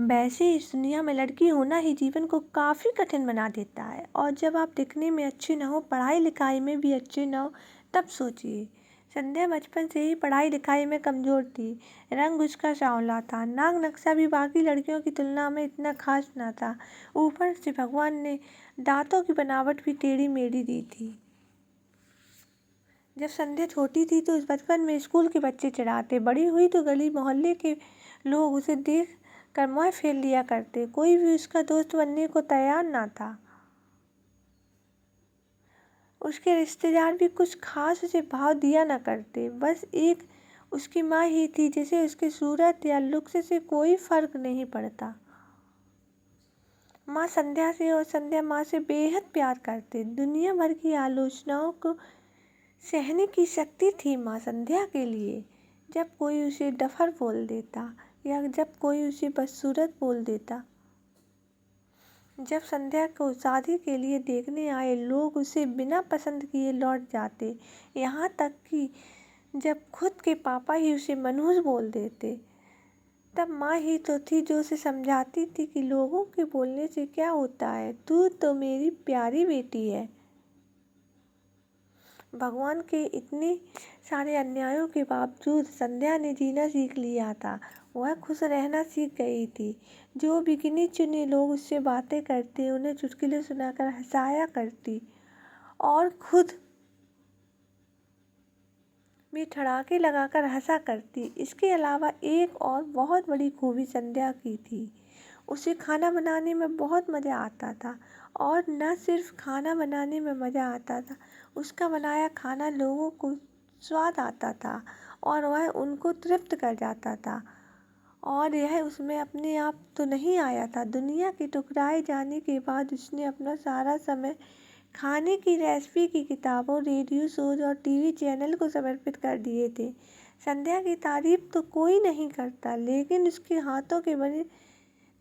वैसे इस दुनिया में लड़की होना ही जीवन को काफ़ी कठिन बना देता है। और जब आप दिखने में अच्छी ना हो, पढ़ाई लिखाई में भी अच्छी ना हो, तब सोचिए। संध्या बचपन से ही पढ़ाई लिखाई में कमज़ोर थी। रंग उसका सांवला था, नाक नक्शा भी बाकी लड़कियों की तुलना में इतना खास ना था। ऊपर से भगवान ने दांतों की बनावट भी टेढ़ी मेढ़ी दी थी। जब संध्या छोटी थी तो उस बचपन में स्कूल के बच्चे चिढ़ाते, बड़ी हुई तो गली मोहल्ले के लोग उसे देख कर मोह फेर लिया करते। कोई भी उसका दोस्त बनने को तैयार ना था। उसके रिश्तेदार भी कुछ खास उसे भाव दिया न करते। बस एक उसकी माँ ही थी जिसे उसकी सूरत या लुक्स से कोई फर्क नहीं पड़ता। माँ संध्या से और संध्या माँ से बेहद प्यार करते। दुनिया भर की आलोचनाओं को सहने की शक्ति थी माँ संध्या के लिए। जब कोई उसे डफर बोल देता या जब कोई उसे बदसूरत बोल देता, जब संध्या को शादी के लिए देखने आए लोग उसे बिना पसंद किए लौट जाते। यहाँ तक कि जब खुद के पापा ही उसे मनहूस बोल देते, तब माँ ही तो थी जो उसे समझाती थी कि लोगों के बोलने से क्या होता है, तू तो मेरी प्यारी बेटी है। भगवान के इतने सारे अन्यायों के बावजूद संध्या ने जीना सीख लिया था। वह खुश रहना सीख गई थी। जो भी गिने चुने लोग उससे बातें करते उन्हें चुटकुले सुनाकर हंसाया करती और खुद भी ठहाके लगाकर हंसा करती। इसके अलावा एक और बहुत बड़ी खूबी संध्या की थी, उसे खाना बनाने में बहुत मज़ा आता था। और न सिर्फ खाना बनाने में मज़ा आता था, उसका बनाया खाना लोगों को स्वाद आता था और वह उनको तृप्त कर जाता था। और यह उसमें अपने आप तो नहीं आया था। दुनिया के ठुकराए जाने के बाद उसने अपना सारा समय खाने की रेसिपी की किताबों, रेडियो शोज और टीवी चैनल को समर्पित कर दिए थे। संध्या की तारीफ तो कोई नहीं करता, लेकिन उसके हाथों के बने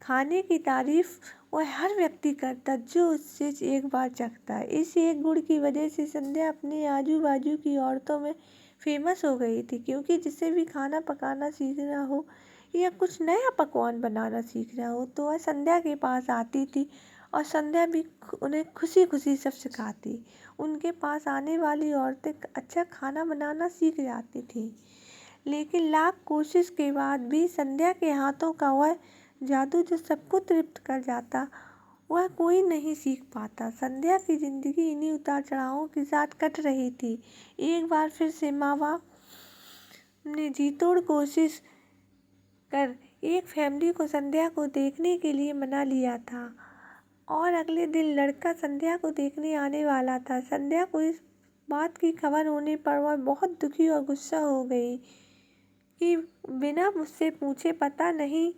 खाने की तारीफ वह हर व्यक्ति करता जो उससे एक बार चखता है। इस एक गुण की वजह से संध्या अपने आजू बाजू की औरतों में फेमस हो गई थी, क्योंकि जिसे भी खाना पकाना सीखना हो या कुछ नया पकवान बनाना सीखना हो तो वह संध्या के पास आती थी और संध्या भी उन्हें खुशी खुशी सब सिखाती। उनके पास आने वाली औरतें अच्छा खाना बनाना सीख जाती थी, लेकिन लाख कोशिश के बाद भी संध्या के हाथों का वह जादू जो सबको तृप्त कर जाता, वह कोई नहीं सीख पाता। संध्या की ज़िंदगी इन्हीं उतार चढ़ावों के साथ कट रही थी। एक बार फिर से माँ बाप ने जी तोड़ कोशिश कर एक फैमिली को संध्या को देखने के लिए मना लिया था और अगले दिन लड़का संध्या को देखने आने वाला था। संध्या को इस बात की खबर होने पर वह बहुत दुखी और गुस्सा हो गई कि बिना मुझसे पूछे पता नहीं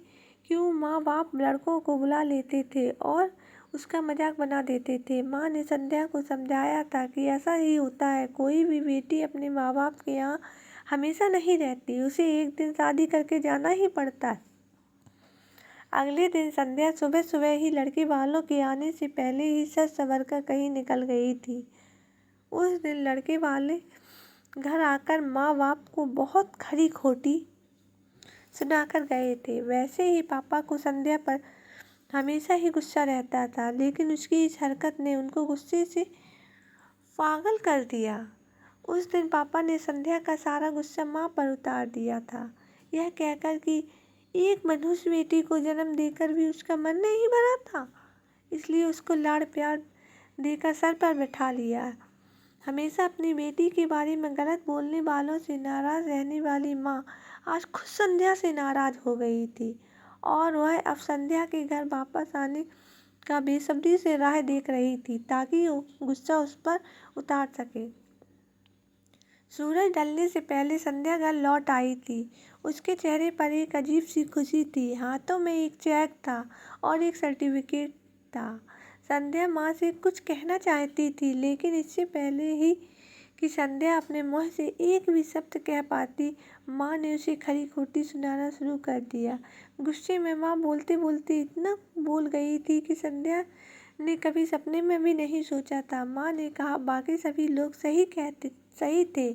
क्यों माँ बाप लड़कों को बुला लेते थे और उसका मजाक बना देते थे। माँ ने संध्या को समझाया था कि ऐसा ही होता है, कोई भी बेटी अपने माँ बाप के यहाँ हमेशा नहीं रहती, उसे एक दिन शादी करके जाना ही पड़ता है। अगले दिन संध्या सुबह सुबह ही लड़के वालों के आने से पहले ही सज संवर कर कहीं निकल गई थी। उस दिन लड़के वाले घर आकर माँ बाप को बहुत खरी खोटी सुनाकर गए थे। वैसे ही पापा को संध्या पर हमेशा ही गुस्सा रहता था, लेकिन उसकी इस हरकत ने उनको गुस्से से पागल कर दिया। उस दिन पापा ने संध्या का सारा गुस्सा माँ पर उतार दिया था, यह कहकर कि एक मनुष्य बेटी को जन्म देकर भी उसका मन नहीं भरा था, इसलिए उसको लाड़ प्यार देकर सर पर बैठा लिया। हमेशा अपनी बेटी के बारे में गलत बोलने वालों से नाराज़ रहने वाली माँ आज खुद संध्या से नाराज़ हो गई थी और वह अब संध्या के घर वापस आने का बेसब्री से राह देख रही थी ताकि वो गुस्सा उस पर उतार सके। सूरज ढलने से पहले संध्या घर लौट आई थी। उसके चेहरे पर एक अजीब सी खुशी थी। हाथों में एक चेक था और एक सर्टिफिकेट था। संध्या माँ से कुछ कहना चाहती थी, लेकिन इससे पहले ही कि संध्या अपने मुँह से एक भी शब्द कह पाती, माँ ने उसे खरी खोटी सुनाना शुरू कर दिया। गुस्से में माँ बोलते बोलते इतना बोल गई थी कि संध्या ने कभी सपने में भी नहीं सोचा था। माँ ने कहा, बाकी सभी लोग सही थे,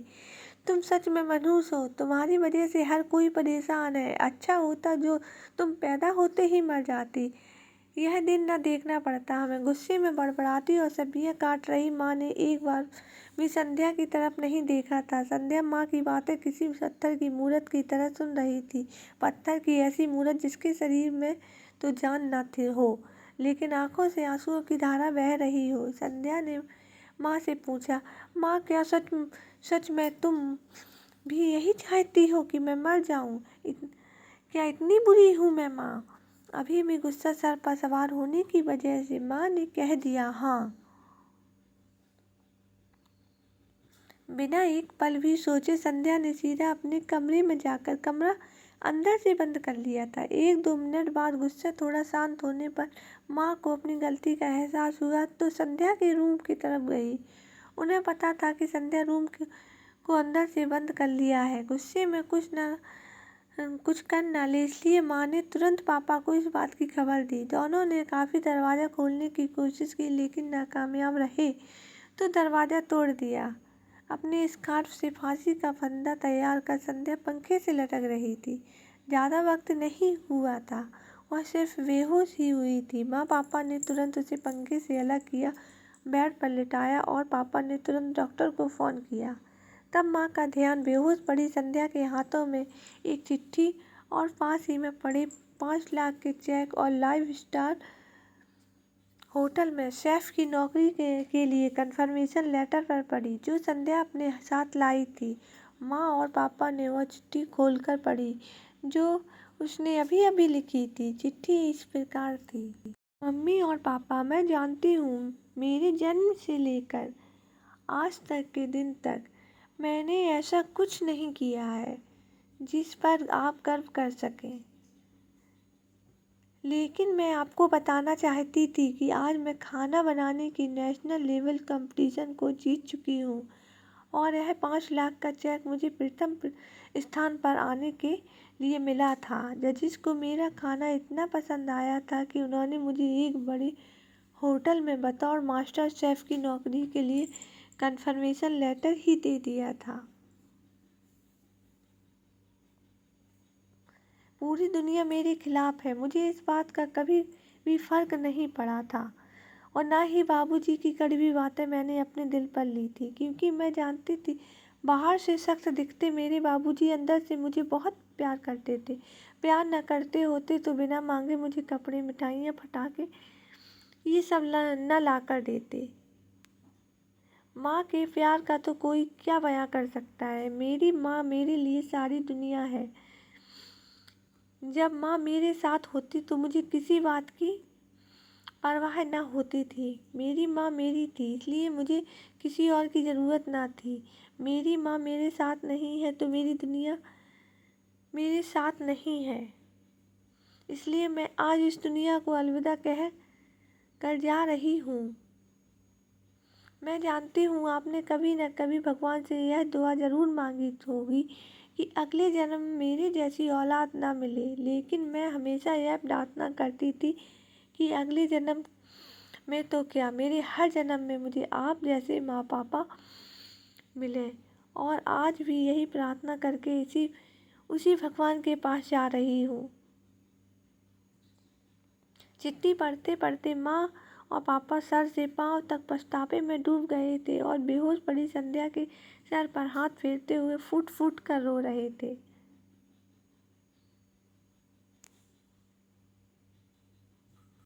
तुम सच में मनहूस हो। तुम्हारी वजह से हर कोई परेशान है। अच्छा होता जो तुम पैदा होते ही मर जाती। यह दिन न देखना पड़ता हमें। गुस्से में बड़बड़ाती और सब्जियां काट रही माँ ने एक बार भी संध्या की तरफ नहीं देखा था। संध्या माँ की बातें किसी पत्थर की मूरत की तरह सुन रही थी। पत्थर की ऐसी मूरत जिसके शरीर में तो जान न थी हो, लेकिन आंखों से आंसुओं की धारा बह रही हो। संध्या ने माँ से पूछा, माँ क्या सच सच में तुम भी यही चाहती हो कि मैं मर जाऊं? क्या इतनी बुरी हूँ मैं माँ? अभी भी गुस्सा सर पर सवार होने की वजह से माँ ने कह दिया हाँ। बिना एक पल भी सोचे संध्या ने सीधा अपने कमरे में जाकर कमरा अंदर से बंद कर लिया था। 1-2 मिनट बाद गुस्सा थोड़ा शांत होने पर माँ को अपनी गलती का एहसास हुआ तो संध्या के रूम की तरफ गई। उन्हें पता था कि संध्या रूम को अंदर से बंद कर लिया है। गुस्से में कुछ कर न ले, इसलिए माँ ने तुरंत पापा को इस बात की खबर दी। दोनों ने काफ़ी दरवाज़ा खोलने की कोशिश की, लेकिन नाकामयाब रहे तो दरवाज़ा तोड़ दिया। अपने स्कार्फ से फांसी का फंदा तैयार कर संध्या पंखे से लटक रही थी। ज़्यादा वक्त नहीं हुआ था, वह सिर्फ बेहोश ही हुई थी। माँ पापा ने तुरंत उसे पंखे से अलग किया, बेड पर लिटाया और पापा ने तुरंत डॉक्टर को फ़ोन किया। तब माँ का ध्यान बेहोश पड़ी संध्या के हाथों में एक चिट्ठी और पास ही में पड़े 5 लाख के चेक और लाइव स्टार होटल में शेफ की नौकरी के लिए कंफर्मेशन लेटर पर पड़ी, जो संध्या अपने साथ लाई थी। माँ और पापा ने वह चिट्ठी खोलकर पढ़ी जो उसने अभी अभी लिखी थी। चिट्ठी इस प्रकार थी, मम्मी और पापा, मैं जानती हूँ मेरे जन्म से लेकर आज तक के दिन तक मैंने ऐसा कुछ नहीं किया है जिस पर आप गर्व कर सकें, लेकिन मैं आपको बताना चाहती थी कि आज मैं खाना बनाने की नेशनल लेवल कंपटीशन को जीत चुकी हूँ और यह 5 लाख का चेक मुझे प्रथम स्थान पर आने के लिए मिला था। जजिस को मेरा खाना इतना पसंद आया था कि उन्होंने मुझे एक बड़े होटल में बतौर मास्टर शेफ की नौकरी के लिए कंफर्मेशन लेटर ही दे दिया था। पूरी दुनिया मेरे खिलाफ है, मुझे इस बात का कभी भी फर्क नहीं पड़ा था और ना ही बाबूजी की कड़वी बातें मैंने अपने दिल पर ली थी, क्योंकि मैं जानती थी बाहर से सख्त दिखते मेरे बाबूजी अंदर से मुझे बहुत प्यार करते थे। प्यार न करते होते तो बिना मांगे मुझे कपड़े, मिठाइयाँ, पटाखे ये सब न ला कर देते। माँ के प्यार का तो कोई क्या बयां कर सकता है। मेरी माँ मेरे लिए सारी दुनिया है। जब माँ मेरे साथ होती तो मुझे किसी बात की परवाह न होती थी। मेरी माँ मेरी थी, इसलिए मुझे किसी और की ज़रूरत ना थी। मेरी माँ मेरे साथ नहीं है तो मेरी दुनिया मेरे साथ नहीं है, इसलिए मैं आज इस दुनिया को अलविदा कह कर जा रही हूँ। मैं जानती हूँ आपने कभी न कभी भगवान से यह दुआ ज़रूर मांगी होगी कि अगले जन्म मेरे जैसी औलाद ना मिले, लेकिन मैं हमेशा यह प्रार्थना करती थी कि अगले जन्म में तो क्या, मेरे हर जन्म में मुझे आप जैसे माँ पापा मिले। और आज भी यही प्रार्थना करके उसी भगवान के पास जा रही हूँ। चिट्ठी पढ़ते पढ़ते माँ और पापा सर से पांव तक पछतावे में डूब गए थे और बेहोश पड़ी संध्या के सर पर हाथ फेरते हुए फूट फूट कर रो रहे थे।